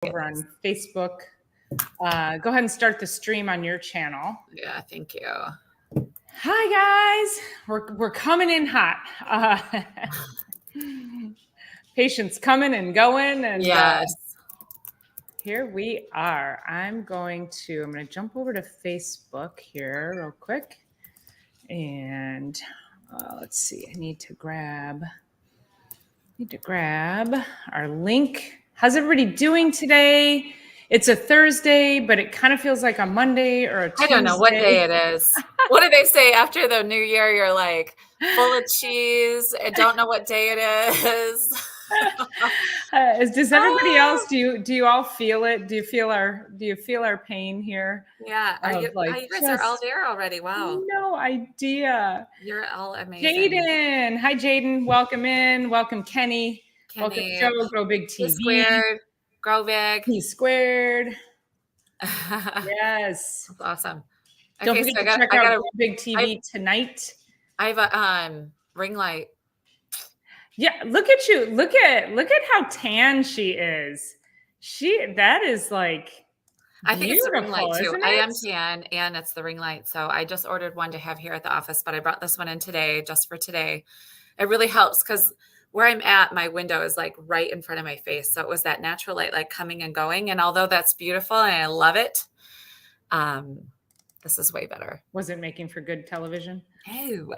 over on Facebook. Go ahead and start the stream on your channel. Yeah, thank you. Hi guys, we're coming in hot. Patients coming and going, and yes, here we are. I'm going to jump over to Facebook here real quick, and let's see. I need to grab our link. How's everybody doing today? It's a Thursday, but it kind of feels like a Monday or a Tuesday. I don't know what day it is. What do they say after the new year? You're like full of cheese. I don't know what day it is. Does everybody else? Do you all feel it? Do you feel our pain here? Yeah. You guys are all there already. Wow. No idea. You're all amazing. Jaden. Hi, Jaden. Welcome in. Welcome, Kenny. Welcome, Joe. Grow Big TV. T squared. Grow Big. T squared. Yes. That's awesome. Don't forget to check out Grow Big TV tonight. I have a ring light. Yeah, look at you. Look at how tan she is. That is like I think it's the ring light too. Isn't it? I am tan and it's the ring light. So I just ordered one to have here at the office, but I brought this one in today just for today. It really helps because where I'm at, my window is like right in front of my face. So it was that natural light like coming and going. And although that's beautiful and I love it, this is way better. Was it making for good television? No.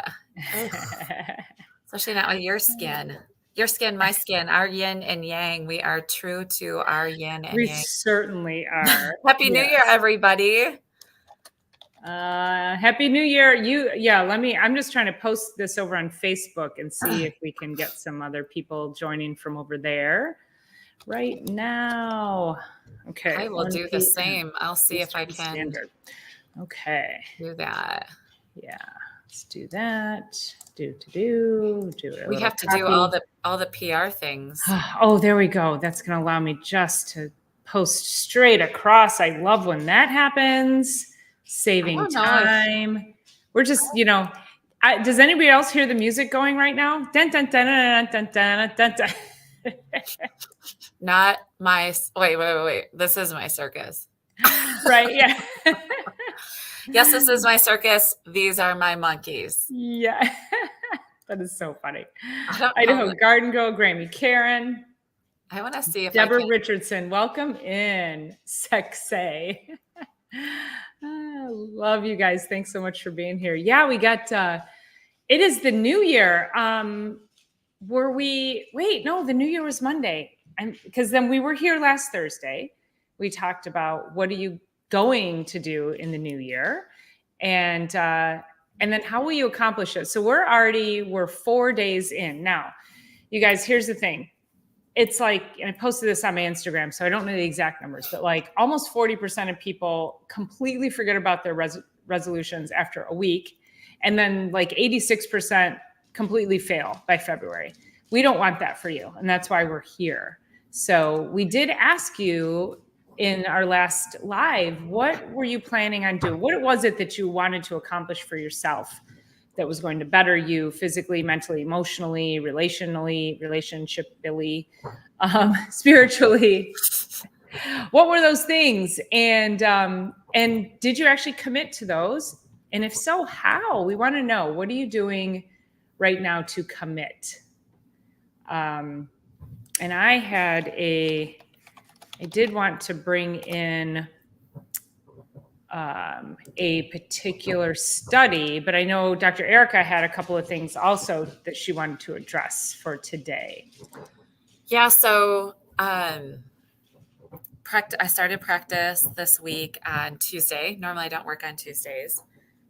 Especially not with your skin. Your skin, my skin, our yin and yang. We are true to our yin and yang. We certainly are. Happy New Year, everybody. Happy New Year. I'm just trying to post this over on Facebook and see if we can get some other people joining from over there right now. Okay. I will do the same. I'll see if I can. Standard. Okay. Do that. Yeah. Let's do that. Do it. We have to do all the PR things. Oh, there we go. That's going to allow me just to post straight across. I love when that happens. Saving time. We're just, does anybody else hear the music going right now? Dun, dun, dun, dun, dun, dun, dun, dun. Not my, wait. This is my circus. Right, yeah. Yes, this is my circus. These are my monkeys. Yeah. That is so funny. Idaho Garden Girl, Grammy Karen. I want to see if Deborah Richardson, welcome in. Sexy. Love you guys. Thanks so much for being here. Yeah, we got, it is the new year. The new year was Monday. Because then we were here last Thursday. We talked about what are you going to do in the new year? And then how will you accomplish it? So we're 4 days in. Now, you guys, here's the thing. It's like, and I posted this on my Instagram, so I don't know the exact numbers, but like almost 40% of people completely forget about their resolutions after a week. And then like 86% completely fail by February. We don't want that for you. And that's why we're here. So we did ask you in our last live, what were you planning on doing? What was it that you wanted to accomplish for yourself that was going to better you physically, mentally, emotionally, relationshiply, spiritually? What were those things? And did you actually commit to those? And if so, how? We want to know, what are you doing right now to commit? And I did want to bring in a particular study, but I know Dr. Erica had a couple of things also that she wanted to address for today. Yeah, so I started practice this week on Tuesday. Normally I don't work on Tuesdays,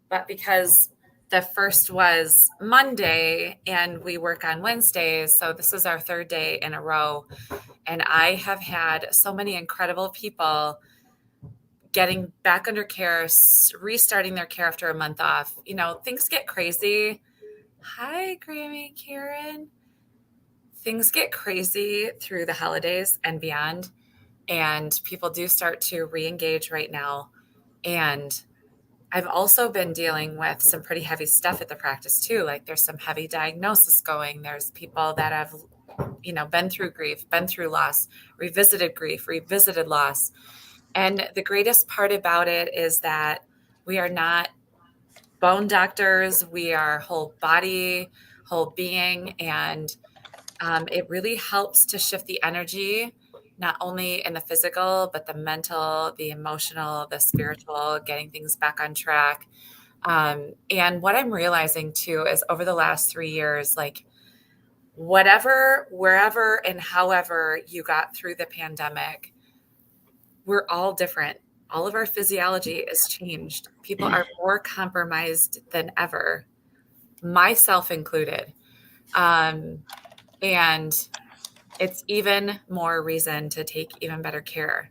but because the first was Monday and we work on Wednesdays, so this is our third day in a row. And I have had so many incredible people getting back under care, restarting their care after a month off. Things get crazy. Hi, Grammy Karen. Things get crazy through the holidays and beyond. And people do start to re-engage right now. And I've also been dealing with some pretty heavy stuff at the practice too. Like there's some heavy diagnosis going. There's people that have been through grief, been through loss, revisited grief, revisited loss. And the greatest part about it is that we are not bone doctors. We are whole body, whole being. And it really helps to shift the energy, not only in the physical, but the mental, the emotional, the spiritual, getting things back on track. And what I'm realizing too is over the last 3 years, like whatever, wherever, and however you got through the pandemic, we're all different. All of our physiology is changed. People are more compromised than ever, myself included. And it's even more reason to take even better care.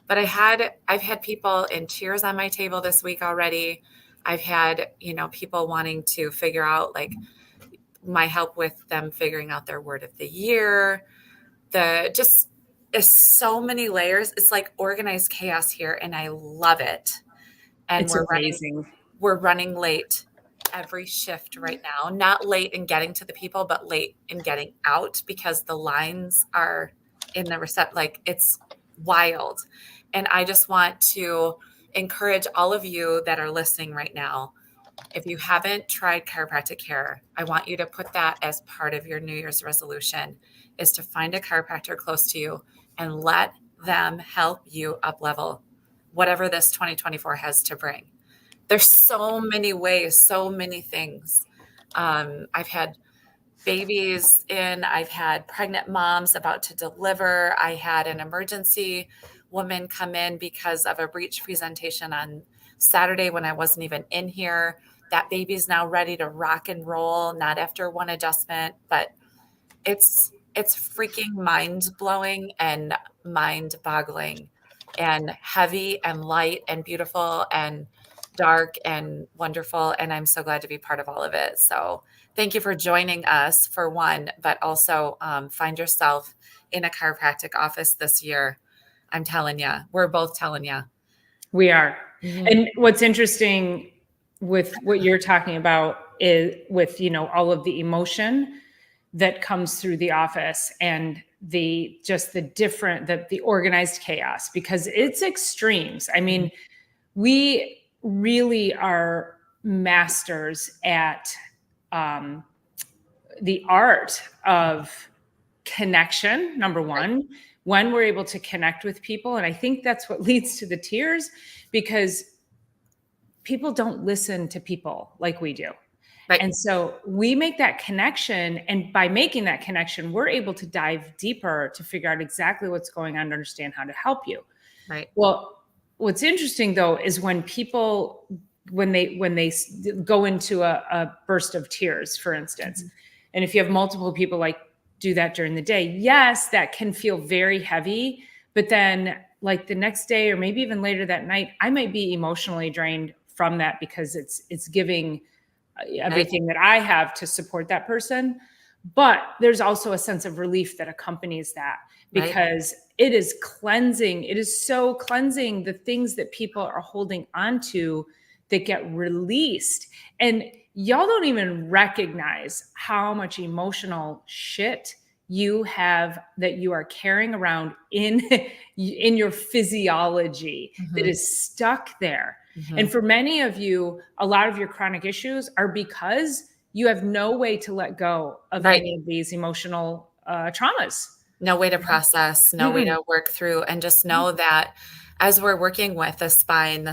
But I've had people in tears on my table this week already. I've had, people wanting to figure out like my help with them figuring out their word of the year. Just is so many layers. It's like organized chaos here, and I love it. And It's amazing. we're running late every shift right now. Not late in getting to the people, but late in getting out because the lines are in the like it's wild. And I just want to encourage all of you that are listening right now. If you haven't tried chiropractic care, I want you to put that as part of your New Year's resolution, is to find a chiropractor close to you and let them help you up level whatever this 2024 has to bring. There's so many ways, so many things. I've had babies in, I've had pregnant moms about to deliver. I had an emergency woman come in because of a breech presentation on Saturday when I wasn't even in here. That baby's now ready to rock and roll, not after one adjustment, but it's freaking mind blowing and mind boggling and heavy and light and beautiful and dark and wonderful. And I'm so glad to be part of all of it. So thank you for joining us for one, but also find yourself in a chiropractic office this year. I'm telling you, we're both telling you. We are. And what's interesting with what you're talking about is with, all of the emotion that comes through the office and the organized chaos, because it's extremes. I mean, we really are masters at the art of connection, number one, when we're able to connect with people. And I think that's what leads to the tears, because people don't listen to people like we do. Right. And so we make that connection. And by making that connection, we're able to dive deeper to figure out exactly what's going on to understand how to help you. Right. Well, what's interesting though, is when people, when they go into a burst of tears, for instance, and if you have multiple people like do that during the day, yes, that can feel very heavy. But then like the next day, or maybe even later that night, I might be emotionally drained from that because it's giving everything that I have to support that person. But there's also a sense of relief that accompanies that, because it is cleansing. It is so cleansing, the things that people are holding onto that get released. And y'all don't even recognize how much emotional shit you have that you are carrying around in your physiology that is stuck there. And for many of you, a lot of your chronic issues are because you have no way to let go of any of these emotional traumas. No way to process, no way to work through, and just know that as we're working with the spine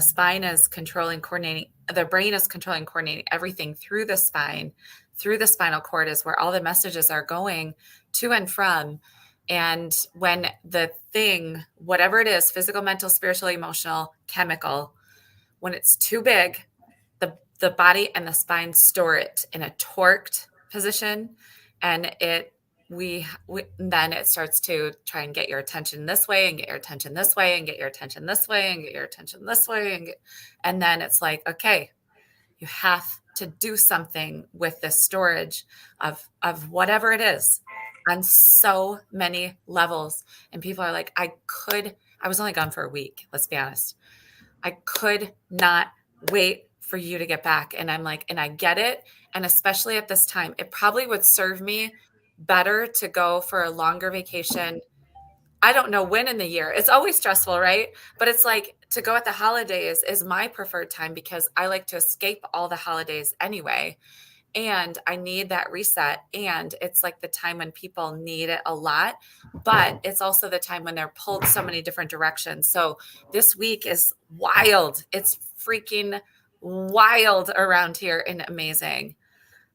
is controlling, coordinating, the brain is controlling, coordinating everything through the spine, through the spinal cord is where all the messages are going to and from. And when the thing, whatever it is, physical, mental, spiritual, emotional, chemical, when it's too big, the body and the spine store it in a torqued position, and then it starts to try and get your attention this way and get your attention this way and get your attention this way and get your attention this way. And then it's like, okay, you have to do something with this storage of whatever it is on so many levels. And people are like, I was only gone for a week. Let's be honest. I could not wait for you to get back. And I'm like, and I get it. And especially at this time, it probably would serve me better to go for a longer vacation. I don't know when in the year. It's always stressful, right? But it's like to go at the holidays is my preferred time because I like to escape all the holidays anyway. And I need that reset. And it's like the time when people need it a lot, but it's also the time when they're pulled so many different directions. So this week is wild. It's freaking wild around here and amazing.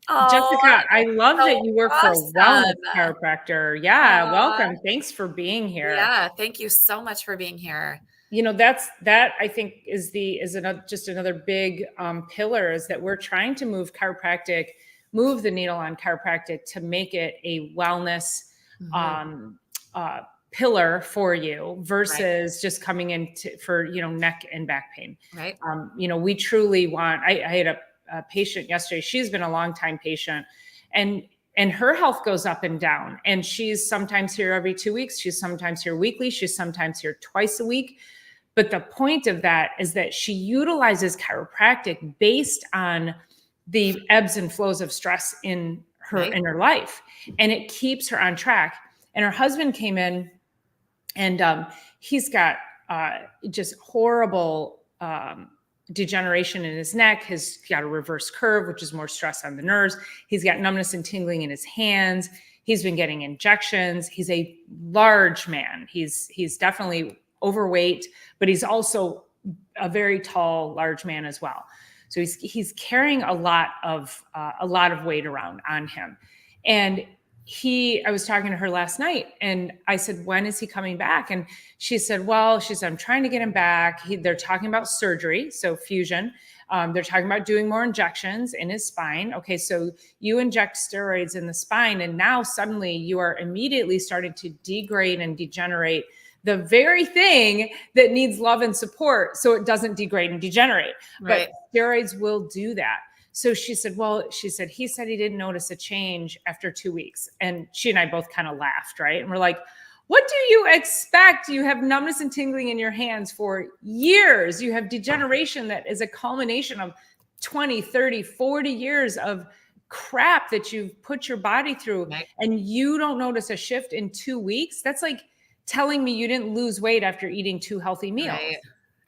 Oh, Jessica, I love so that you work for a wellness awesome. chiropractor. Yeah, welcome. Thanks for being here. Yeah, thank you so much for being here. That I think is another, just another big pillar, is that we're trying to move the needle on chiropractic to make it a wellness um, pillar for you versus just coming in for neck and back pain. Right. We truly want. I had a patient yesterday. She's been a long time patient, and her health goes up and down. And she's sometimes here every 2 weeks. She's sometimes here weekly. She's sometimes here twice a week. But the point of that is that she utilizes chiropractic based on the ebbs and flows of stress in her life, and it keeps her on track. And her husband came in, and he's got just horrible degeneration in his neck. He's got a reverse curve, which is more stress on the nerves. He's got numbness and tingling in his hands. He's been getting injections. He's a large man. He's definitely overweight, but he's also a very tall, large man as well. So he's carrying a lot of weight around on him. And I was talking to her last night, and I said, when is he coming back? And she said, I'm trying to get him back. They're talking about surgery, so fusion. They're talking about doing more injections in his spine. Okay, so you inject steroids in the spine, and now suddenly you are immediately starting to degrade and degenerate the very thing that needs love and support so it doesn't degrade and degenerate. Right. But steroids will do that. So she said, he said he didn't notice a change after 2 weeks. And she and I both kind of laughed, right? And we're like, what do you expect? You have numbness and tingling in your hands for years. You have degeneration that is a culmination of 20, 30, 40 years of crap that you've put your body through. Right. And you don't notice a shift in 2 weeks. That's like telling me you didn't lose weight after eating 2 healthy meals. Right.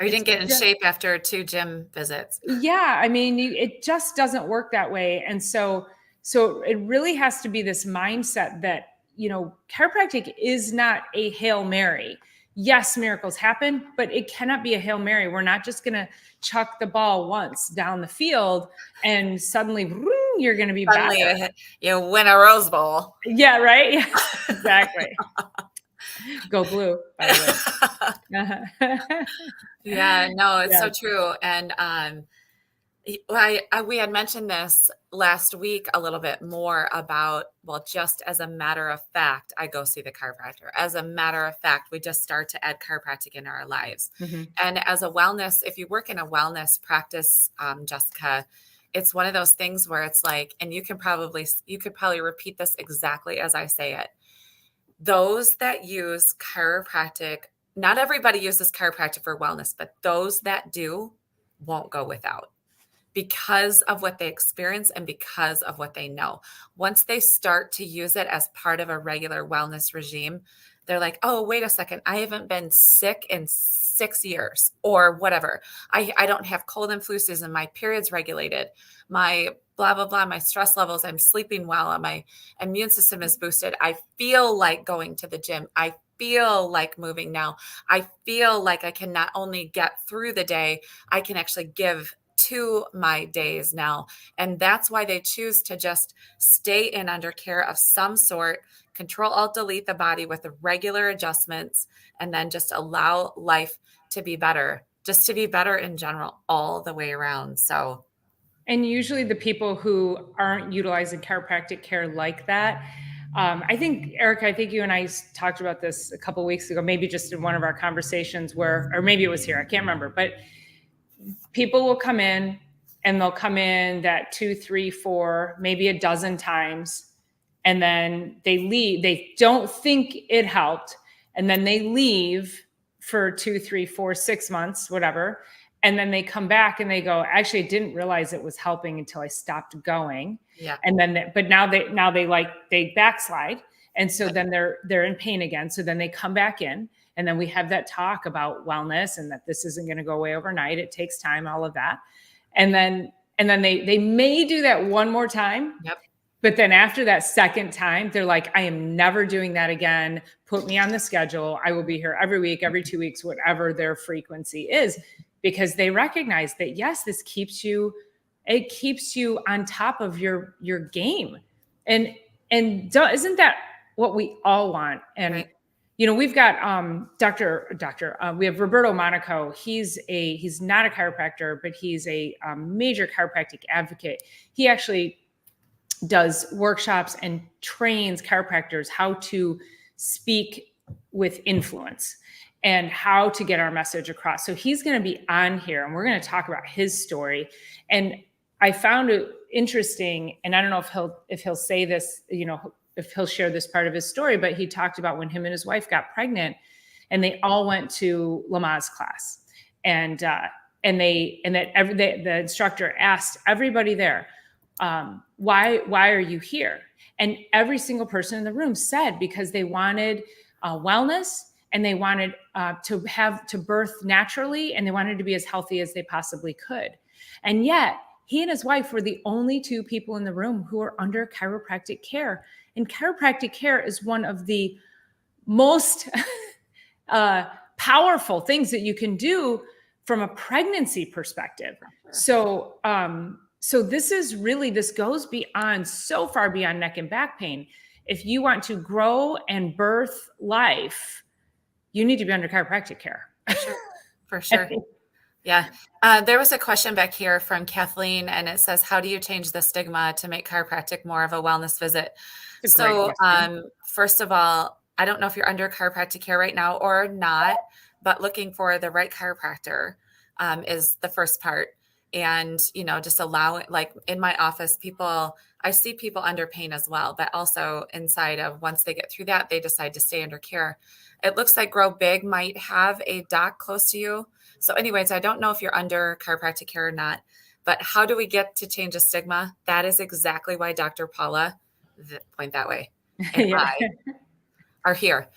Or you didn't get in shape after 2 gym visits. Yeah. I mean, it just doesn't work that way. And so it really has to be this mindset that, chiropractic is not a Hail Mary. Yes, miracles happen, but it cannot be a Hail Mary. We're not just going to chuck the ball once down the field and suddenly you're going to be better. You win a Rose Bowl. Yeah, right? Yeah, exactly. Go blue, by the way. Yeah, no, it's so true. And we had mentioned this last week a little bit more about, just as a matter of fact, I go see the chiropractor. As a matter of fact, we just start to add chiropractic into our lives. Mm-hmm. And as a wellness, if you work in a wellness practice, Jessica, it's one of those things where it's like, and you could probably repeat this exactly as I say it. Those that use chiropractic, not everybody uses chiropractic for wellness, but those that do won't go without because of what they experience and because of what they know. Once they start to use it as part of a regular wellness regime, they're like, oh, wait a second. I haven't been sick in 6 years or whatever. I don't have cold and flu season. My period's regulated. My blah, blah, blah, my stress levels, I'm sleeping well, my immune system is boosted. I feel like going to the gym. I feel like moving now. I feel like I can not only get through the day, I can actually give to my days now. And that's why they choose to just stay in under care of some sort, Control, Alt, Delete the body with the regular adjustments, and then just allow life to be better, just to be better in general, all the way around. So. And usually the people who aren't utilizing chiropractic care like that, I think, Erica, you and I talked about this a couple of weeks ago, maybe just in one of our conversations or maybe it was here, I can't remember, but people will come in and they'll come in that 2, 3, 4, maybe a dozen times, and then they leave. They don't think it helped. And then they leave for 2, 3, 4, 6 months, whatever. And then they come back and they go, actually, I didn't realize it was helping until I stopped going. Yeah. And then, but now they backslide. And so then they're in pain again. So then they come back in, and then we have that talk about wellness and that this isn't going to go away overnight. It takes time, all of that. And then they may do that one more time. Yep. But then after that second time, they're like, I am never doing that again. Put me on the schedule. I will be here every week, every 2 weeks, whatever their frequency is, because they recognize that, yes, this keeps you on top of your game. And isn't that what we all want? And, Right. we've got we have Roberto Monaco. He's not a chiropractor, but he's a major chiropractic advocate. He actually does workshops and trains chiropractors how to speak with influence and how to get our message across. So he's going to be on here, and we're going to talk about his story. And I found it interesting, and I don't know if he'll say this, if he'll share this part of his story, but he talked about when him and his wife got pregnant, and they all went to Lamaze class, and the instructor asked everybody there, why are you here? And every single person in the room said because they wanted wellness, and they wanted to birth naturally, and they wanted to be as healthy as they possibly could. And yet he and his wife were the only two people in the room who were under chiropractic care. And chiropractic care is one of the most powerful things that you can do from a pregnancy perspective. So this goes beyond, so far beyond neck and back pain. If you want to grow and birth life, you need to be under chiropractic care. For sure. Yeah. There was a question back here from Kathleen, and it says, how do you change the stigma to make chiropractic more of a wellness visit? So first of all, I don't know if you're under chiropractic care right now or not, but looking for the right chiropractor is the first part. And, just allow it, like in my office, I see people under pain as well, but also inside of, once they get through that, they decide to stay under care. It looks like Grow Big might have a doc close to you. So anyways, I don't know if you're under chiropractic care or not, but how do we get to change a stigma? That is exactly why Dr. Paula, point that way, and I are here.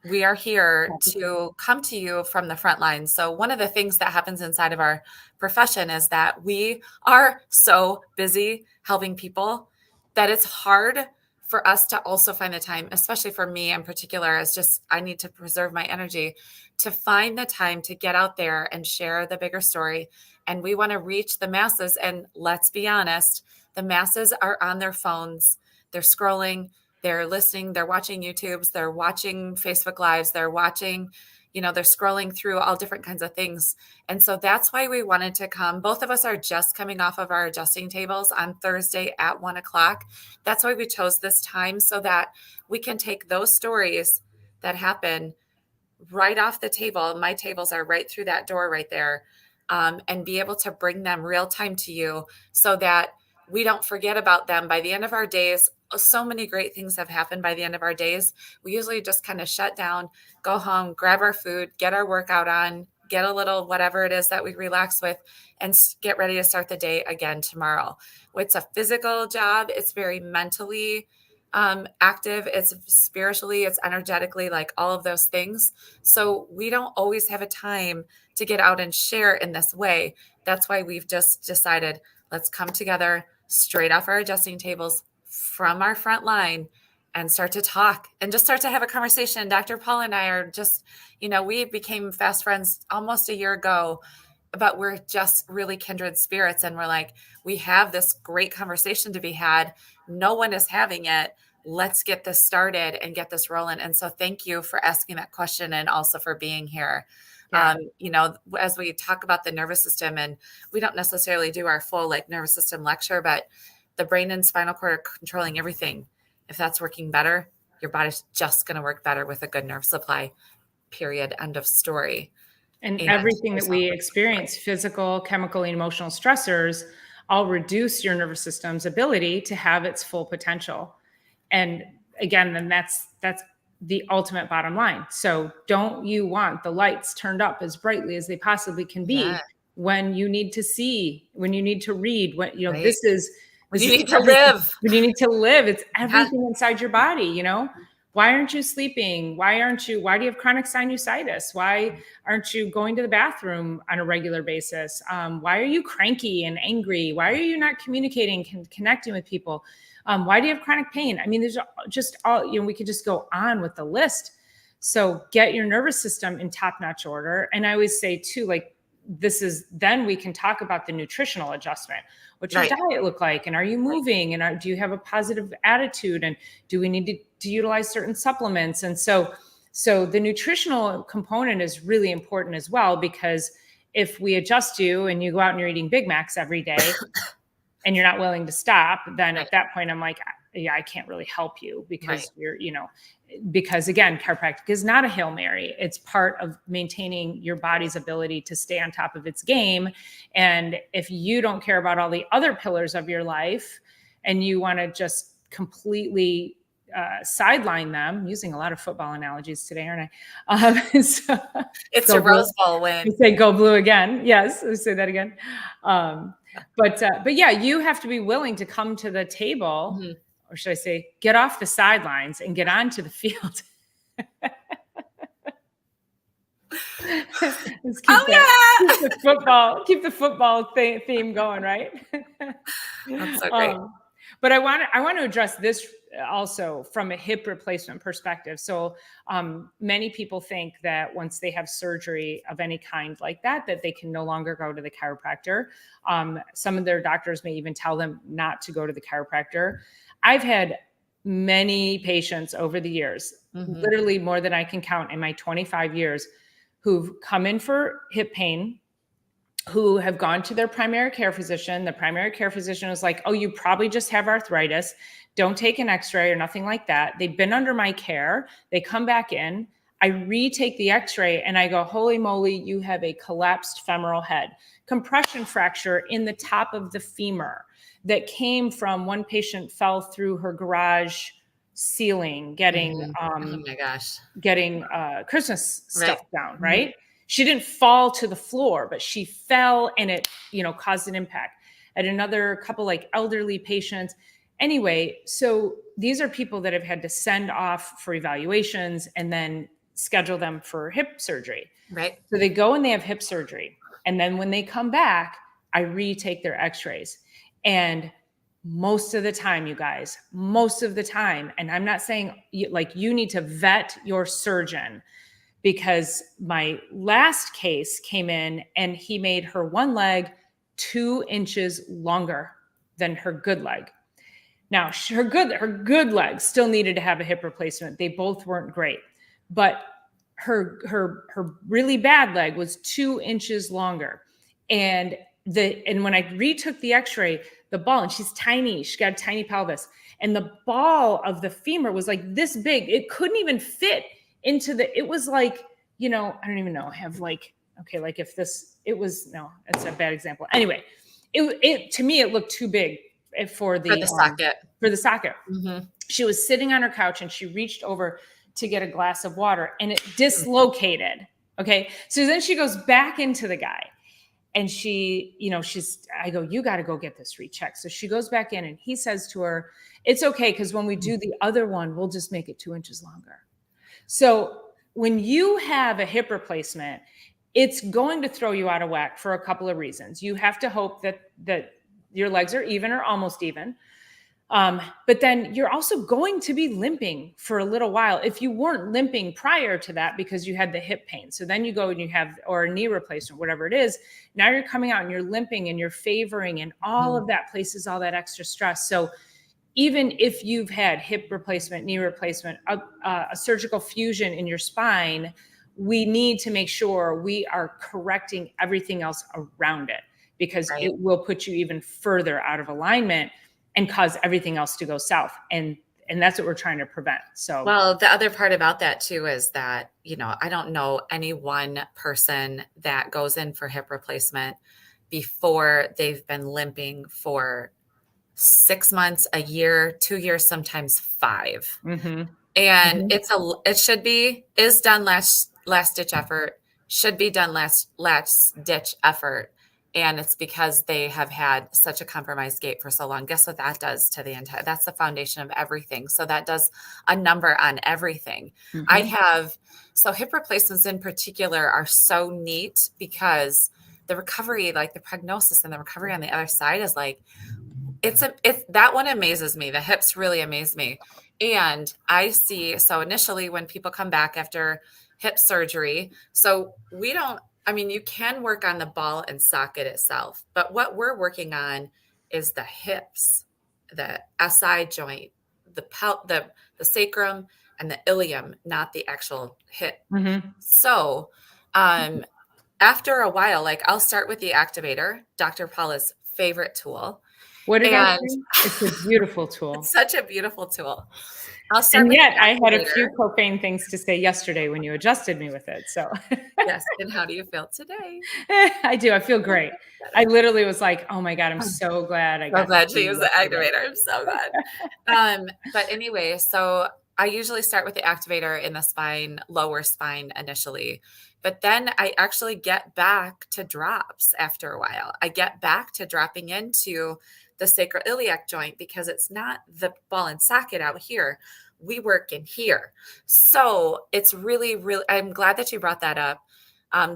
We are here to come to you from the front lines. So one of the things that happens inside of our profession is that we are so busy helping people that it's hard for us to also find the time, especially for me in particular, as just, I need to preserve my energy, to find the time to get out there and share the bigger story. And we want to reach the masses. And let's be honest, the masses are on their phones. They're scrolling, they're listening, they're watching YouTubes, they're watching Facebook Lives, they're watching, they're scrolling through all different kinds of things. And so that's why we wanted to come. Both of us are just coming off of our adjusting tables on Thursday at 1:00. That's why we chose this time, so that we can take those stories that happen right off the table. My tables are right through that door right there, and be able to bring them real time to you so that we don't forget about them by the end of our days. So many great things have happened by the end of our days. We usually just kind of shut down, go home, grab our food, get our workout on, get a little whatever it is that we relax with, and get ready to start the day again tomorrow. It's a physical job. It's very mentally active. It's spiritually, it's energetically, like all of those things. So we don't always have a time to get out and share in this way. That's why we've just decided, let's come together straight off our adjusting tables from our front line and start to talk and just start to have a conversation. Dr. Paul and I are just, we became fast friends almost a year ago, but we're just really kindred spirits. And we're like, we have this great conversation to be had. No one is having it. Let's get this started and get this rolling. And so thank you for asking that question, and also for being here. Yeah. As we talk about the nervous system, and we don't necessarily do our full nervous system lecture, but the brain and spinal cord are controlling everything. If that's working better, your body's just going to work better with a good nerve supply, period, end of story. And everything that we experience, physical, chemical, and emotional stressors, all reduce your nervous system's ability to have its full potential. And again, then that's the ultimate bottom line. So don't you want the lights turned up as brightly as they possibly can be when you need to see, when you need to read, when, right. When you need to live. When you need to live. It's Yeah. everything inside your body, you know? Why aren't you sleeping? Why do you have chronic sinusitis? Why aren't you going to the bathroom on a regular basis? Why are you cranky and angry? Why are you not communicating, connecting with people? Why do you have chronic pain? I mean, there's just all, you know, we could just go on with the list. So get your nervous system in top-notch order. And I always say too, like, then we can talk about the nutritional adjustment. What's your diet look like? And are you moving? And do you have a positive attitude? And do we need to utilize certain supplements? And so the nutritional component is really important as well, because if we adjust you and you go out and you're eating Big Macs every day and you're not willing to stop, then at that point I'm like, yeah, I can't really help you, because you're, you know, because again, chiropractic is not a Hail Mary. It's part of maintaining your body's ability to stay on top of its game. And if you don't care about all the other pillars of your life and you want to just completely sideline them, I'm using a lot of football analogies today, aren't I? It's a Rose Bowl win. You say go blue again. Yes, I say that again. But yeah, you have to be willing to come to the table, or should I say, get off the sidelines and get onto the field. Keep the football theme going, right? That's so great. But I want to address this also from a hip replacement perspective. So many people think that once they have surgery of any kind like that they can no longer go to the chiropractor. Some of their doctors may even tell them not to go to the chiropractor. I've had many patients over the years, literally more than I can count in my 25 years, who've come in for hip pain, who have gone to their primary care physician. The primary care physician was like, oh, you probably just have arthritis. Don't take an x-ray or nothing like that. They've been under my care. They come back in. I retake the x-ray and I go, holy moly, you have a collapsed femoral head, compression fracture in the top of the femur that came from one patient fell through her garage ceiling getting oh my gosh, getting Christmas stuff down, right? She didn't fall to the floor, but she fell and it, you know, caused an impact. At another couple like elderly patients. Anyway, so these are people that have had to send off for evaluations and then schedule them for hip surgery. Right. So they go and they have hip surgery. And then when they come back, I retake their x-rays. And most of the time, you guys, and I'm not saying like you need to vet your surgeon, because my last case came in and he made her one leg 2 inches longer than her good leg. Now, her good leg still needed to have a hip replacement. They both weren't great, but her really bad leg was 2 inches longer. And when I retook the x-ray, the ball, and she's tiny, she got a tiny pelvis, and the ball of the femur was like this big. It couldn't even fit into it was like, you know, I don't even know, I have like, okay, like if this, it was, no, it's a bad example. Anyway, it to me, it looked too big for the socket. For the socket. She was sitting on her couch and she reached over to get a glass of water and it dislocated. Okay. So then she goes back into the guy and she, you know, I go, you got to go get this rechecked. So she goes back in and he says to her, it's okay, because when we do the other one, we'll just make it 2 inches longer. So when you have a hip replacement, it's going to throw you out of whack for a couple of reasons. You have to hope that your legs are even or almost even. But then you're also going to be limping for a little while if you weren't limping prior to that because you had the hip pain. So then you go and you have, or a knee replacement, whatever it is. Now you're coming out and you're limping and you're favoring, and all of that places all that extra stress. So even if you've had hip replacement, knee replacement, a surgical fusion in your spine, we need to make sure we are correcting everything else around it, because it will put you even further out of alignment and cause everything else to go south. And that's what we're trying to prevent. So, well, the other part about that too is that, you know, I don't know any one person that goes in for hip replacement before they've been limping for 6 months, a year, 2 years, sometimes 5. And it should be, is done last ditch effort, should be done last ditch effort. And it's because they have had such a compromised gait for so long. Guess what that does to the entire, that's the foundation of everything. So that does a number on everything. So hip replacements in particular are so neat because the recovery, like the prognosis and the recovery on the other side is like, it's that one amazes me. The hips really amaze me. And I see, so initially when people come back after hip surgery, so we don't, I mean, you can work on the ball and socket itself, but what we're working on is the hips, the SI joint, the sacrum and the ilium, not the actual hip. So, after a while, like I'll start with the activator, Dr. Paula's favorite tool. What did I say? It's a beautiful tool. It's such a beautiful tool. I'll start And with yet I had a few profane things to say yesterday when you adjusted me with it. So yes. And how do you feel today? I do. I feel great. I literally was like, oh my God, I'm so glad I got to use the activator. I'm so glad. But anyway, so I usually start with the activator in the spine, lower spine initially, but then I actually get back to drops after a while. I get back to dropping into the sacroiliac joint because it's not the ball and socket out here. We work in here. So it's really, really, I'm glad that you brought that up.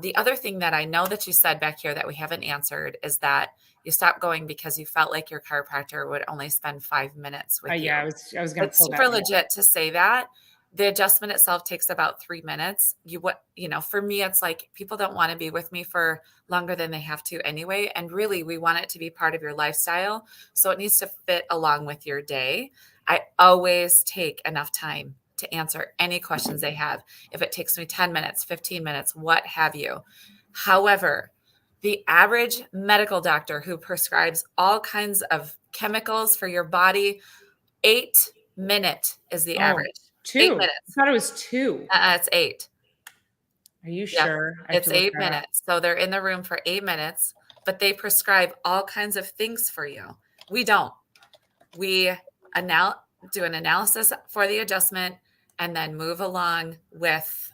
The other thing that I know that you said back here that we haven't answered is that you stopped going because you felt like your chiropractor would only spend 5 minutes with you. Yeah, I was going to It's super legit to say that. The adjustment itself takes about 3 minutes. For me, it's like people don't want to be with me for longer than they have to anyway. And really, we want it to be part of your lifestyle. So it needs to fit along with your day. I always take enough time to answer any questions they have. If it takes me 10 minutes, 15 minutes, what have you. However, the average medical doctor who prescribes all kinds of chemicals for your body, 8 minutes is the average. 2. 8 minutes. I thought it was 2. It's 8. Are you sure? It's 8 minutes. So they're in the room for 8 minutes, but they prescribe all kinds of things for you. We don't. We do an analysis for the adjustment and then move along with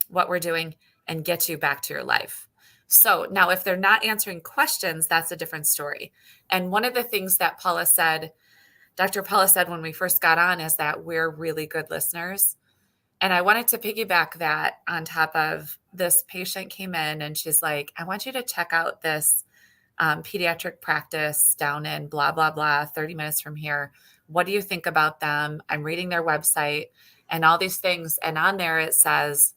what we're doing and get you back to your life. So now if they're not answering questions, that's a different story. And one of the things that Dr. Paula said when we first got on is that we're really good listeners. And I wanted to piggyback that on top of this patient came in and she's like, I want you to check out this pediatric practice down in blah, blah, blah, 30 minutes from here. What do you think about them? I'm reading their website and all these things. And on there, it says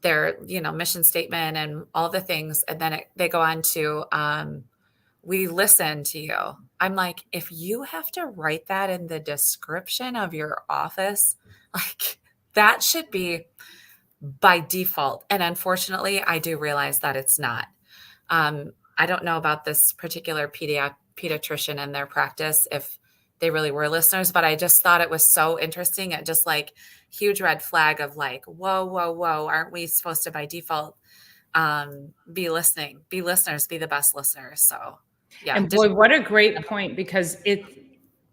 their, mission statement and all the things. And then they go on to, we listen to you. I'm like, if you have to write that in the description of your office, like that should be by default. And unfortunately, I do realize that it's not. I don't know about this particular pediatrician and their practice, if they really were listeners, but I just thought it was so interesting. It just like huge red flag of like, whoa, whoa, whoa. Aren't we supposed to by default be listening, be listeners, be the best listeners? So yeah. And boy, what a great point, because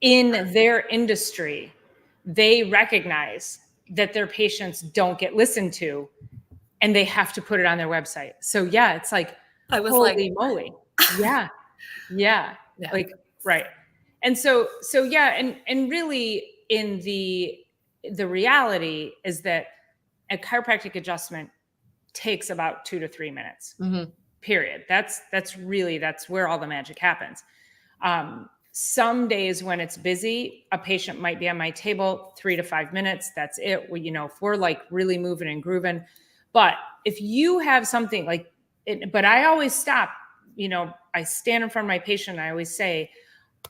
in their industry, they recognize that their patients don't get listened to and they have to put it on their website. So yeah, it's like, I was holy moly. Yeah. Like, right. And so yeah. And really in the reality is that a chiropractic adjustment takes about 2 to 3 minutes. Period. That's where all the magic happens. Some days when it's busy, a patient might be on my table 3 to 5 minutes. That's it. If we're like really moving and grooving, but if you have something like it, but I always stop, I stand in front of my patient and I always say,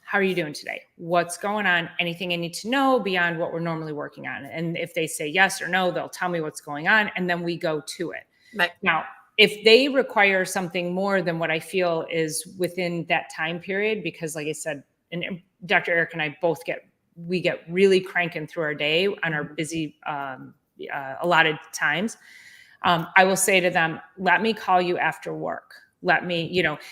how are you doing today? What's going on? Anything I need to know beyond what we're normally working on? And if they say yes or no, they'll tell me what's going on. And then we go to it. Right. Now, if they require something more than what I feel is within that time period, because like I said, and Dr. Eric and I both get really cranking through our day on our busy allotted times. I will say to them, let me call you after work. Let me,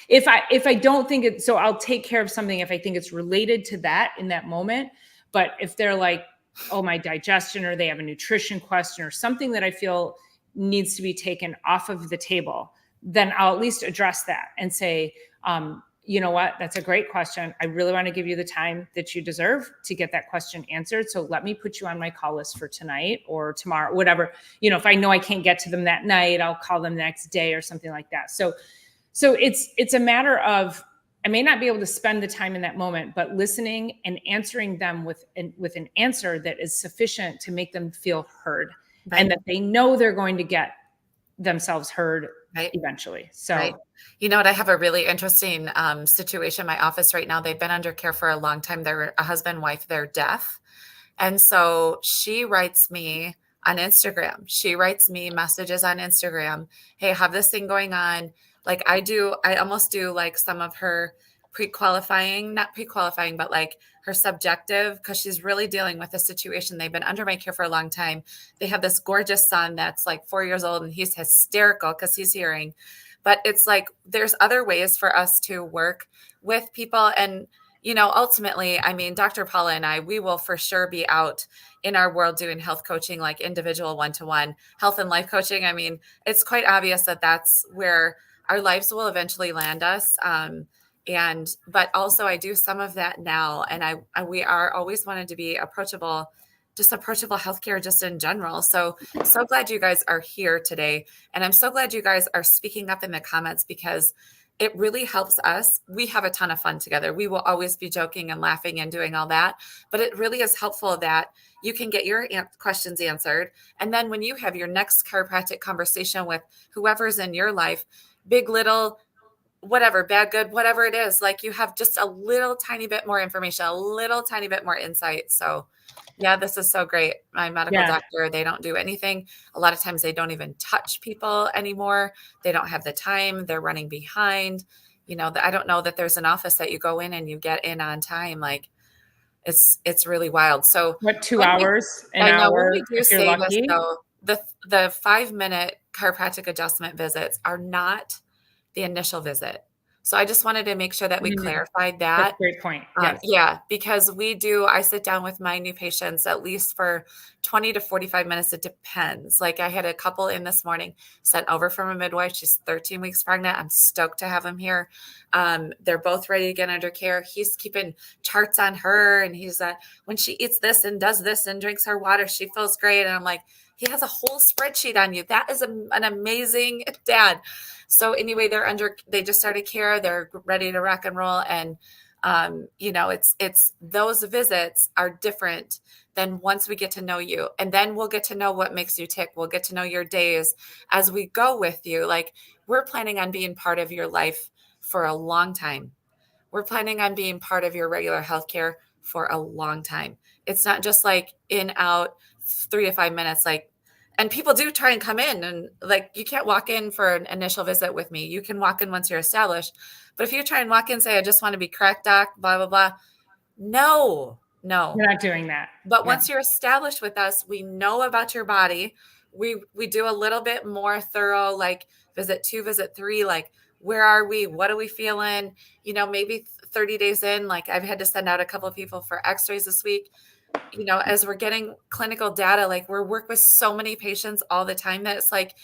if I don't think it, so I'll take care of something if I think it's related to that in that moment. But if they're like, oh, my digestion, or they have a nutrition question or something that I feel needs to be taken off of the table, then I'll at least address that and say, you know what, that's a great question. I really want to give you the time that you deserve to get that question answered. So let me put you on my call list for tonight or tomorrow, whatever. If I know I can't get to them that night, I'll call them the next day or something like that. So it's a matter of, I may not be able to spend the time in that moment, but listening and answering them with an answer that is sufficient to make them feel heard, Right. and that they know they're going to get themselves heard eventually. So, right. You know what? I have a really interesting situation in my office right now. They've been under care for a long time. They're a husband, wife, they're deaf. And so she writes me on Instagram. She writes me messages on Instagram. Hey, I have this thing going on. Like I almost do like some of her not pre-qualifying, but like her subjective, because she's really dealing with a situation. They've been under my care for a long time. They have this gorgeous son that's like 4 years old and he's hysterical because he's hearing. But it's like, there's other ways for us to work with people. And, ultimately, I mean, Dr. Paula and I, we will for sure be out in our world doing health coaching, like individual one-to-one health and life coaching. I mean, it's quite obvious that that's where our lives will eventually land us. But also I do some of that now. And we are always wanted to be approachable healthcare just in general. So glad you guys are here today. And I'm so glad you guys are speaking up in the comments because it really helps us. We have a ton of fun together. We will always be joking and laughing and doing all that, but it really is helpful that you can get your questions answered. And then when you have your next chiropractic conversation with whoever's in your life, big, little, whatever, bad, good, whatever it is, like you have just a little tiny bit more information, a little tiny bit more insight. So yeah, this is so great. My medical doctor, they don't do anything. A lot of times they don't even touch people anymore. They don't have the time. They're running behind. I don't know that there's an office that you go in and you get in on time. Like it's really wild. So what, 2 hours, an I know hour, when we do if you're say lucky. this though, the 5-minute chiropractic adjustment visits are not the initial visit. So I just wanted to make sure that we clarified that. That's a great point. Yes. Yeah, because I sit down with my new patients at least for 20 to 45 minutes. It depends. Like I had a couple in this morning sent over from a midwife. She's 13 weeks pregnant. I'm stoked to have him here. They're both ready to get under care. He's keeping charts on her. And he's when she eats this and does this and drinks her water, she feels great. And I'm like, he has a whole spreadsheet on you. That is an amazing dad. So anyway, they just started care. They're ready to rock and roll. And, it's those visits are different than once we get to know you. And then we'll get to know what makes you tick. We'll get to know your days as we go with you. Like we're planning on being part of your life for a long time. We're planning on being part of your regular healthcare for a long time. It's not just like in, out, 3 to 5 minutes, and people do try and come in and like, you can't walk in for an initial visit with me. You can walk in once you're established. But if you try and walk in and say, I just want to be correct, doc, blah, blah, blah. No, we're not doing that. But once you're established with us, we know about your body. We do a little bit more thorough, like visit 2, visit 3, like where are we? What are we feeling? Maybe 30 days in, like I've had to send out a couple of people for x-rays this week. As we're getting clinical data, like we work with so many patients all the time that it's like,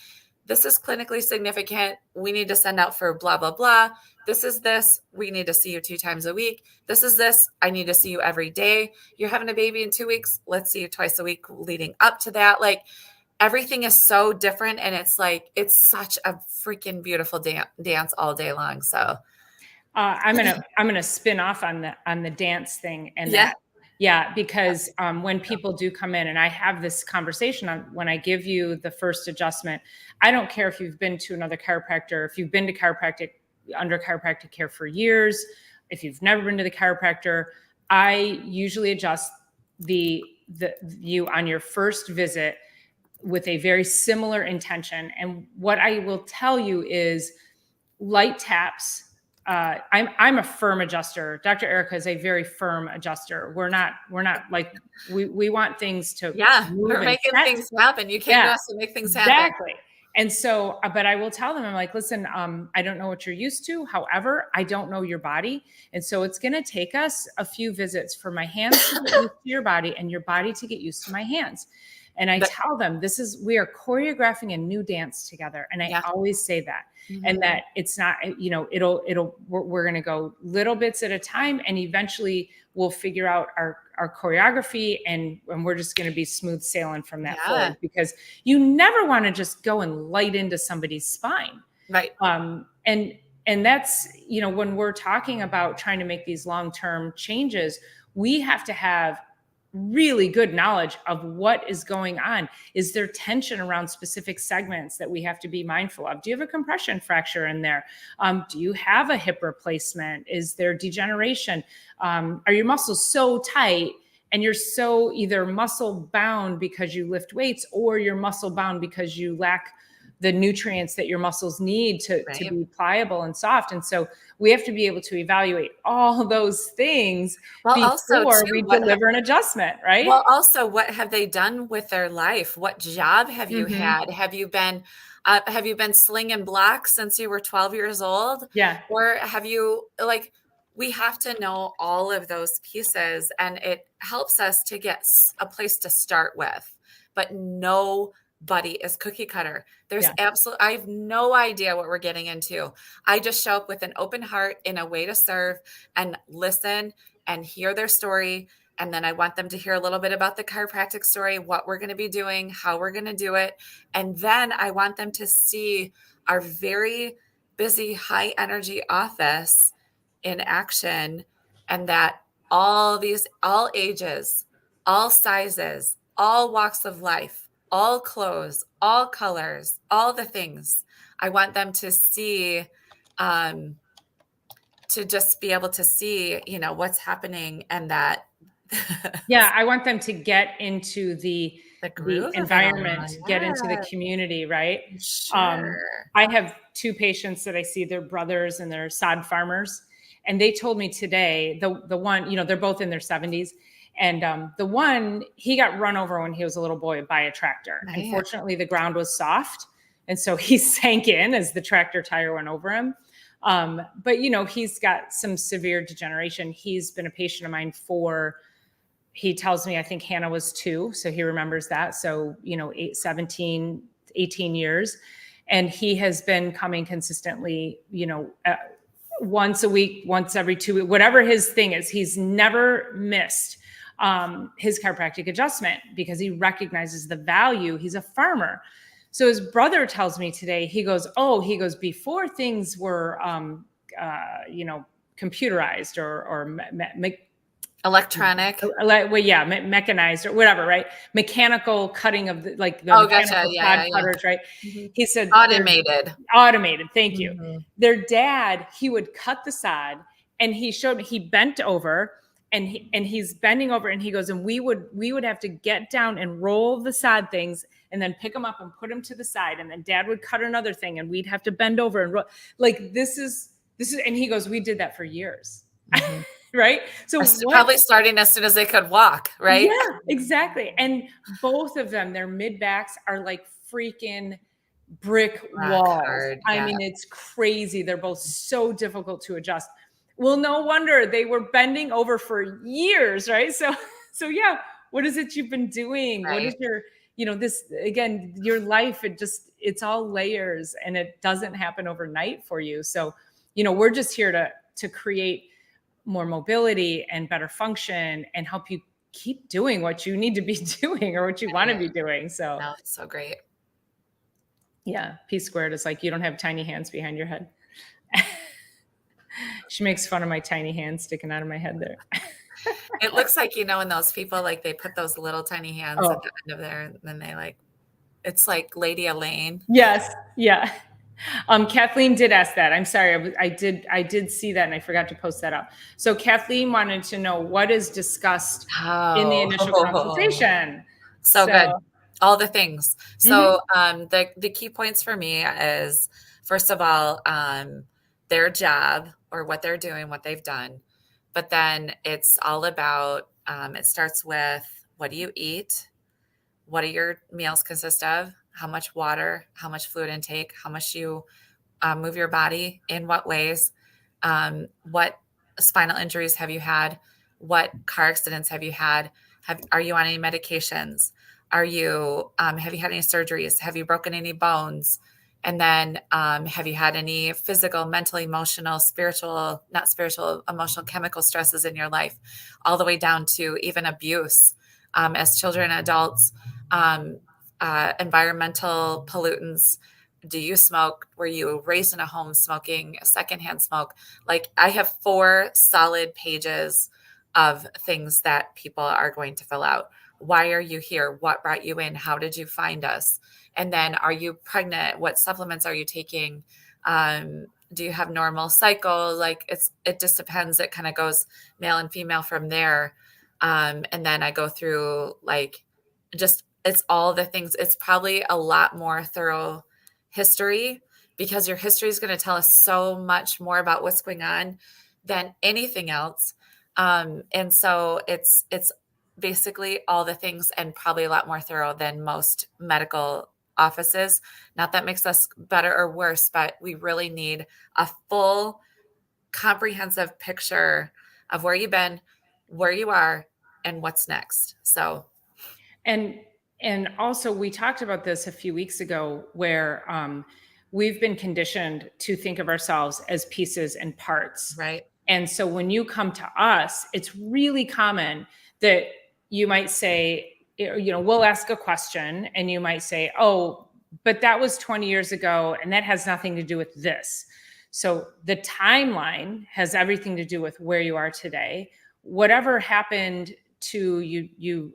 this is clinically significant. We need to send out for blah, blah, blah. This is this. We need to see you 2 times a week. This is this. I need to see you every day. You're having a baby in 2 weeks. Let's see you twice a week leading up to that. Like everything is so different. And it's like, it's such a freaking beautiful dance all day long. So I'm going to spin off on the dance thing. And because when people do come in and I have this conversation when I give you the first adjustment, I don't care if you've been to another chiropractor, if you've been to under chiropractic care for years, if you've never been to the chiropractor, I usually adjust you on your first visit with a very similar intention. And what I will tell you is light taps. I'm a firm adjuster. Dr. Erica is a very firm adjuster. We're not like we want things to we're making things happen. You came to us to make things happen. Exactly. And so, but I will tell them, I'm like, listen, I don't know what you're used to. However, I don't know your body. And so it's going to take us a few visits for my hands to get used to your body and your body to get used to my hands. And I But- tell them, we are choreographing a new dance together. And I Yeah. always say that. Mhm. And that it's not, we're going to go little bits at a time, and eventually we'll figure out our choreography, and we're just going to be smooth sailing from that forward, because you never want to just go and light into somebody's spine. Right. And that's, when we're talking about trying to make these long-term changes, we have to have really good knowledge of what is going on. Is there tension around specific segments that we have to be mindful of? Do you have a compression fracture in there? Do you have a hip replacement? Is there degeneration? Are your muscles so tight and you're so either muscle bound because you lift weights, or you're muscle bound because you lack the nutrients that your muscles need to be pliable and soft? And so we have to be able to evaluate all those things before we deliver an adjustment, right? Well, also, what have they done with their life? What job have you had? Have you been slinging blocks since you were 12 years old? Yeah. Or have you, we have to know all of those pieces, and it helps us to get a place to start with. But nobody is cookie cutter. There's I have no idea what we're getting into. I just show up with an open heart in a way to serve and listen and hear their story. And then I want them to hear a little bit about the chiropractic story, what we're going to be doing, how we're going to do it. And then I want them to see our very busy, high energy office in action, and that all ages, all sizes, all walks of life, all clothes, all colors, all the things. I want them to see, to just be able to see, what's happening, and that. Yeah, I want them to get into the environment, get into the community, right? Sure. I have two patients that I see, they're brothers and they're sod farmers. And they told me today, the one, they're both in their 70s. And the one, he got run over when he was a little boy by a tractor. Man. Unfortunately, the ground was soft. And so he sank in as the tractor tire went over him. But, he's got some severe degeneration. He's been a patient of mine he tells me, I think Hannah was 2. So he remembers that. So, 17, 18 years. And he has been coming consistently, once a week, once every 2 weeks, whatever his thing is. He's never missed his chiropractic adjustment because he recognizes the value. He's a farmer. So his brother tells me today, he goes, before things were, computerized or electronic, mechanized or whatever, right? Mechanical cutting of the mechanical sod cutters, right? Mm-hmm. He said automated. Thank you. Mm-hmm. Their dad, he would cut the sod, and he showed me, he bent over and he's bending over, and he goes, and we would have to get down and roll the sod things and then pick them up and put them to the side, and then dad would cut another thing and we'd have to bend over and roll. This is, and he goes, we did that for years. Mm-hmm. Right. So probably starting as soon as they could walk. Right. Yeah, exactly. And both of them, their mid backs are like freaking brick walls. Hard, yeah. I mean, it's crazy. They're both so difficult to adjust. Well, no wonder they were bending over for years. Right. So yeah. What is it you've been doing? Right. What is your, this, again, your life, it's all layers, and it doesn't happen overnight for you. So, we're just here to create more mobility and better function and help you keep doing what you need to be doing or what you want to be doing. So no, it's so great. Yeah. P squared is like, you don't have tiny hands behind your head. She makes fun of my tiny hands sticking out of my head there. It looks like, in those people, like they put those little tiny hands at the end of there, and then they it's like Lady Elaine. Yes. Yeah. Kathleen did ask that. I'm sorry. I did see that, and I forgot to post that up. So Kathleen wanted to know what is discussed in the initial consultation. So good. All the things. So the key points for me is, first of all, their job or what they're doing, what they've done. But then it's all about, it starts with, what do you eat? What do your meals consist of? How much water, how much fluid intake, how much you move your body, in what ways, what spinal injuries have you had, what car accidents have you had, are you on any medications, Are you, have you had any surgeries? Have you broken any bones? And then, have you had any physical, mental, emotional, spiritual, not spiritual, emotional, chemical stresses in your life, all the way down to even abuse, as children, adults, environmental pollutants. Do you smoke? Were you raised in a home smoking, secondhand smoke? Like, I have 4 solid pages of things that people are going to fill out. Why are you here? What brought you in? How did you find us? And then, are you pregnant? What supplements are you taking? Do you have normal cycle? Like, it just depends. It kind of goes male and female from there. And then I go through, like, just, it's all the things. It's probably a lot more thorough history, because your history is going to tell us so much more about what's going on than anything else. And so it's basically all the things, and probably a lot more thorough than most medical offices. Not that makes us better or worse, but we really need a full, comprehensive picture of where you've been, where you are, and what's next. So, and also we talked about this a few weeks ago, where we've been conditioned to think of ourselves as pieces and parts. right. And so when you come to us, it's really common that you might say, we'll ask a question and you might say, oh, but that was 20 years ago and that has nothing to do with this. So the timeline has everything to do with where you are today. Whatever happened to you,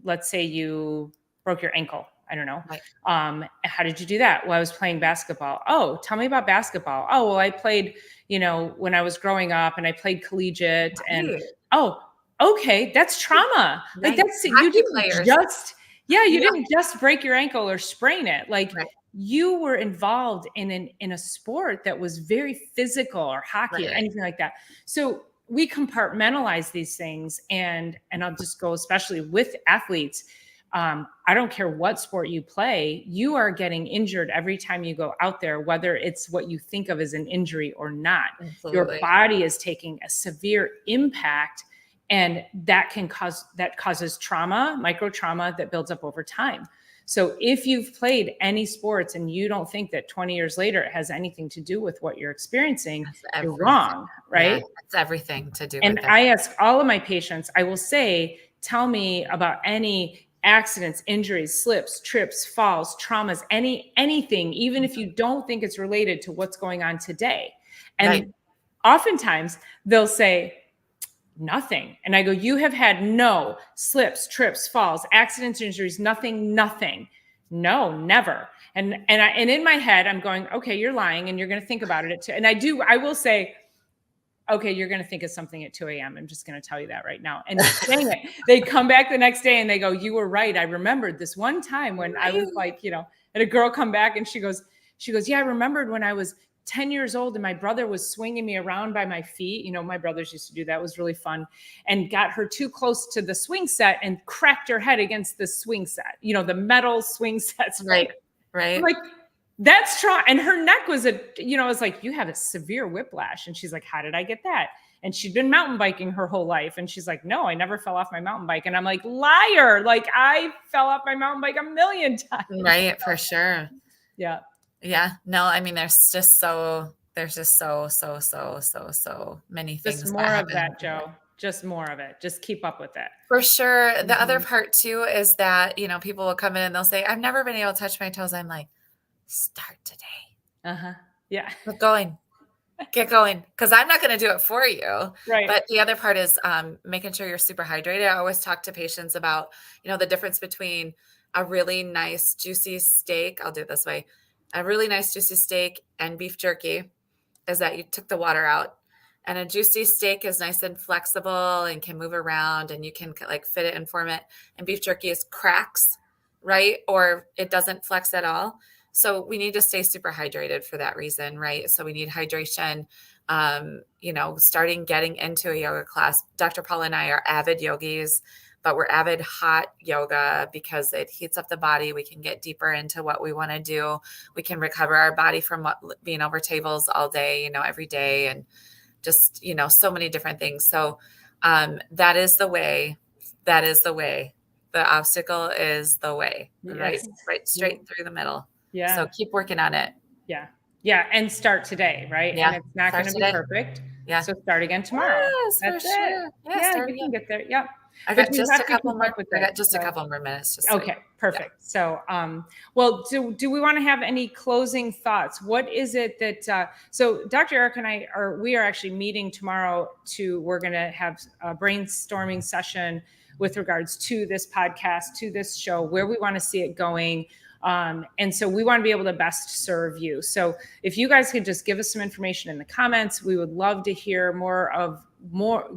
let's say you broke your ankle. I don't know. Right. How did you do that? Well, I was playing basketball. Oh, tell me about basketball. Oh, well, I played, when I was growing up, and I played collegiate. Right. And oh, okay, that's trauma. Like, Right. that's, Hockey you didn't players. just, you Yeah. didn't just break your ankle or sprain it. Like, Right. you were involved in a sport that was very physical, or hockey or Right. anything like that. So we compartmentalize these things, and I'll just go, especially with athletes. I don't care what sport you play, you are getting injured every time you go out there, whether it's what you think of as an injury or not. Absolutely. Your body is taking a severe impact, and that causes trauma, micro trauma, that builds up over time. So if you've played any sports and you don't think that 20 years later it has anything to do with what you're experiencing, you're wrong, right? Yeah, it's everything to do And with it. I ask all of my patients, I will say, tell me about any accidents, injuries, slips, trips, falls, traumas, anything, even if you don't think it's related to what's going on today. And Right. oftentimes they'll say, nothing. And I go, you have had no slips, trips, falls, accidents, injuries, nothing. No, never. And in my head, I'm going, okay, you're lying, and you're going to think about it. And I will say, okay, you're going to think of something at 2 a.m. I'm just going to tell you that right now. And dang it, they come back the next day and they go, you were right. I remembered this one time when I was like, and a girl come back and she goes, yeah, I remembered when I was 10 years old and my brother was swinging me around by my feet. My brothers used to do that. It was really fun, and got her too close to the swing set and cracked her head against the swing set, the metal swing sets. Right. I'm like, that's trauma. And her neck was it's like, you have a severe whiplash. And she's like, how did I get that? And she'd been mountain biking her whole life. And she's like, no, I never fell off my mountain bike. And I'm like, liar. Like, I fell off my mountain bike a million times. Right. For sure. Yeah. Yeah. No, I mean, there's just so many things. Just more of that, Joe. Just more of it. Just keep up with it. For sure. The other part too is that, people will come in and they'll say, I've never been able to touch my toes. I'm like, start today. Uh-huh. Yeah. Get going. Cause I'm not going to do it for you. Right. But the other part is making sure you're super hydrated. I always talk to patients about, the difference between a really nice juicy steak. I'll do it this way. A really nice juicy steak and beef jerky is that you took the water out. And a juicy steak is nice and flexible and can move around, and you can like fit it and form it. And beef jerky is cracks, right? Or it doesn't flex at all. So we need to stay super hydrated for that reason, right? So we need hydration. Starting getting into a yoga class. Dr. Paula and I are avid yogis, but we're avid hot yoga because it heats up the body. We can get deeper into what we want to do. We can recover our body from being over tables all day, every day, and just, so many different things. So that is the way. the obstacle is the way, right? Yes. Right straight through the middle. Yeah. So keep working on it. Yeah. Yeah. And start today, right? Yeah. And it's not Start going to be today. perfect. Yeah. So start again tomorrow. Yes, for That's it. sure. Yeah, Yeah, start you can again. get there. Yep. I But got you just have a to couple keep more. up with I it. got just a couple more minutes. Just Okay, perfect. So, well, do we want to have any closing thoughts? What is it that, so Dr. Eric and we are actually meeting tomorrow we're going to have a brainstorming session with regards to this podcast, to this show, where we want to see it going. And so we want to be able to best serve you. So if you guys could just give us some information in the comments, we would love to hear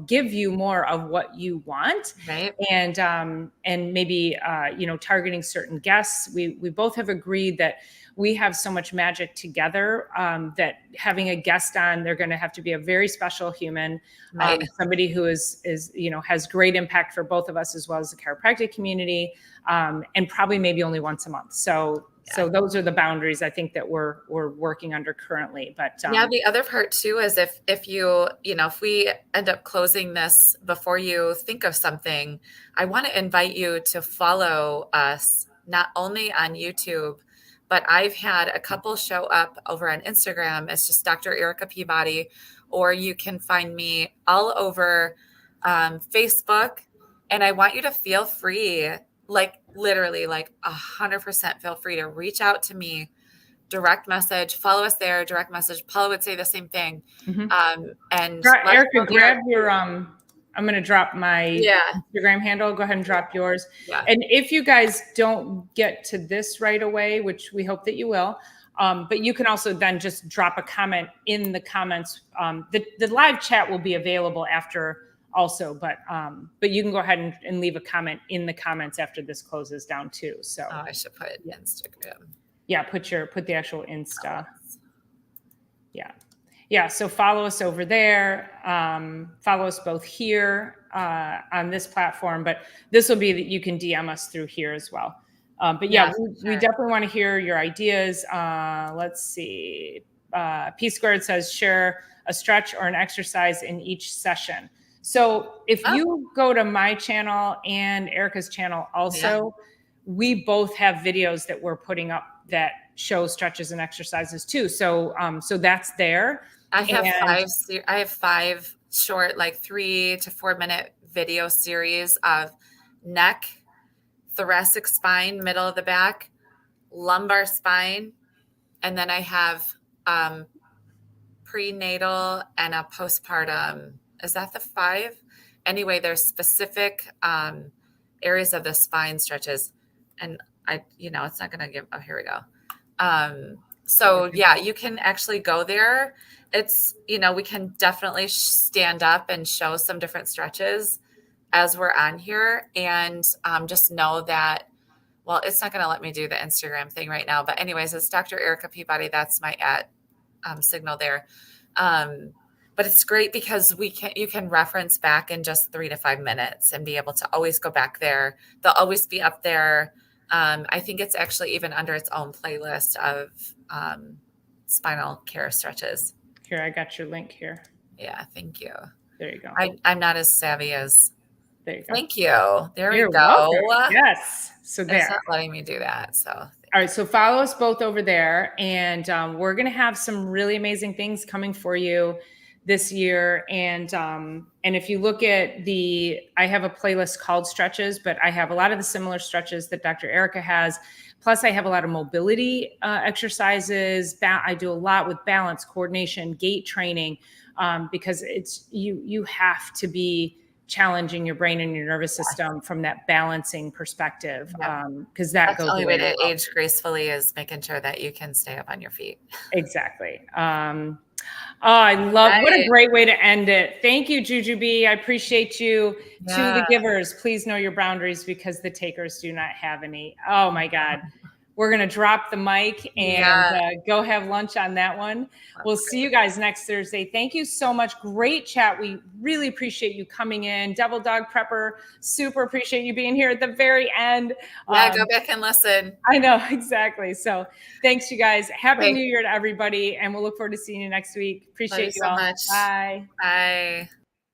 give you more of what you want. Right. And maybe targeting certain guests. We both have agreed that we have so much magic together that having a guest on, they're going to have to be a very special human, Right. somebody who is has great impact for both of us as well as the chiropractic community, and probably maybe only once a month. So those are the boundaries I think that we're working under currently. But the other part too is if you if we end up closing this before you think of something, I want to invite you to follow us not only on YouTube, but I've had a couple show up over on Instagram. It's just Dr. Erica Peabody, or you can find me all over Facebook. And I want you to feel free, like literally like 100% feel free to reach out to me, direct message, follow us there, direct message. Paula would say the same thing. And Erica, grab your, I'm going to drop my Yeah. Instagram handle. Go ahead and drop yours. Yeah. And if you guys don't get to this right away, which we hope that you will, but you can also then just drop a comment in the comments. The live chat will be available after also, but you can go ahead and leave a comment in the comments after this closes down too. So I should put Instagram. Yeah, put the actual Insta. Yeah. So follow us over there. Follow us both here on this platform, but this will be that you can DM us through here as well. But we definitely want to hear your ideas. Let's see. P Squared says share a stretch or an exercise in each session. So if you go to my channel and Erica's channel also, we both have videos that we're putting up that show stretches and exercises too. So that's there. I have five short, like 3 to 4 minute video series of neck, thoracic spine, middle of the back, lumbar spine, and then I have prenatal and a postpartum. Is that the 5? Anyway, there's specific areas of the spine stretches, and it's not going to give. Oh, here we go. So you can actually go there. It's, we can definitely stand up and show some different stretches as we're on here. And just know that, well, it's not going to let me do the Instagram thing right now. But anyways, it's Dr. Erica Peabody. That's my signal there. But it's great because you can reference back in just 3 to 5 minutes and be able to always go back there. They'll always be up there. I think it's actually even under its own playlist of spinal care stretches. Here, I got your link here. Yeah, thank you. There you go. I'm not as savvy as. There you go. Thank you. There You're we go. Welcome. Yes. So there. It's not letting me do that. So. All right. So follow us both over there, and we're going to have some really amazing things coming for you this year. And if you look at I have a playlist called Stretches, but I have a lot of the similar stretches that Dr. Erica has. Plus, I have a lot of mobility exercises. I do a lot with balance, coordination, gait training, because it's you have to be challenging your brain and your nervous system from that balancing perspective, because that's goes the only way to age gracefully is making sure that you can stay up on your feet. Exactly. I love what a great way to end it. Thank you, Jujubee. I appreciate you. To the givers, please know your boundaries because the takers do not have any. Oh my God. We're going to drop the mic and go have lunch on that one. We'll see you guys next Thursday. Thank you so much. Great chat. We really appreciate you coming in. Devil Dog Prepper, super appreciate you being here at the very end. Go back and listen. I know, exactly. So thanks, you guys. Happy New Year to everybody. And we'll look forward to seeing you next week. Appreciate you all. So much. Bye. Bye.